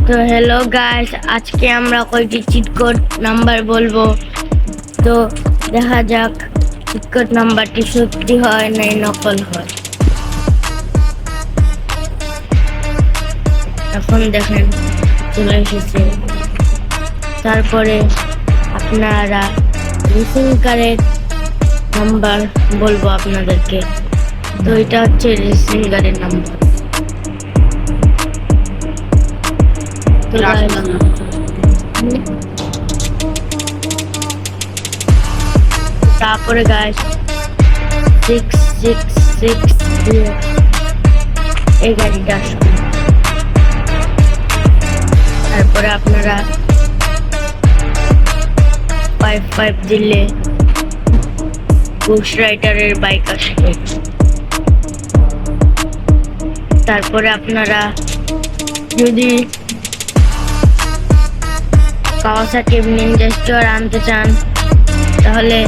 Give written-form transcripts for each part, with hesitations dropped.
তো hello guys, আজকে আমরা কয়েকটি চিট কোড নাম্বার বলবো। তো দেখা যাক চিট কোড নাম্বারটি সত্যি হয় না নকল হয়। এখন দেখেন চলে এসেছে। তারপরে আপনারা রেসিং কারের নাম্বার বলবো আপনাদেরকে। তো এটা হচ্ছে রেসিং কারের নাম্বার। তারপরে গাইস 6660 এই গাড়িটা আসবে। তারপরে আপনারা 55 দিলে ঘোষ রাইডারের বাইক আসবে। তারপরে আপনারা যদি কাওয়াসাকি নিনজা স্টোর আনতে চান তাহলে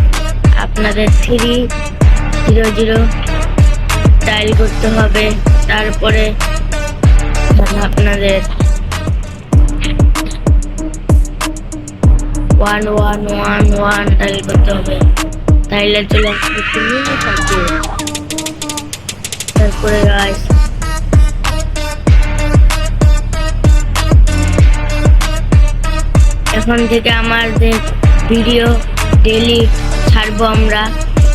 আপনাদের 300 ডায়াল করতে হবে। তারপরে আপনাদের 1111 ডায়াল করতে হবে, তাইলে চলে আসবে সাথে। তারপরে গাইস এখন থেকে আমাদের ভিডিও ডেইলি ছাড়বো আমরা।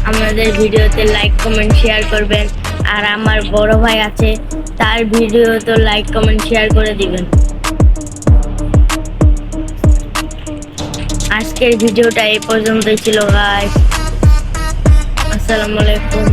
আমাদের ভিডিওতে লাইক কমেন্ট শেয়ার করবেন, আর আমার বড় ভাই আছে তার ভিডিওতে লাইক কমেন্ট শেয়ার করে দিবেন। আজকের ভিডিওটা এই পর্যন্তই ছিল গাইস। আসসালামু আলাইকুম।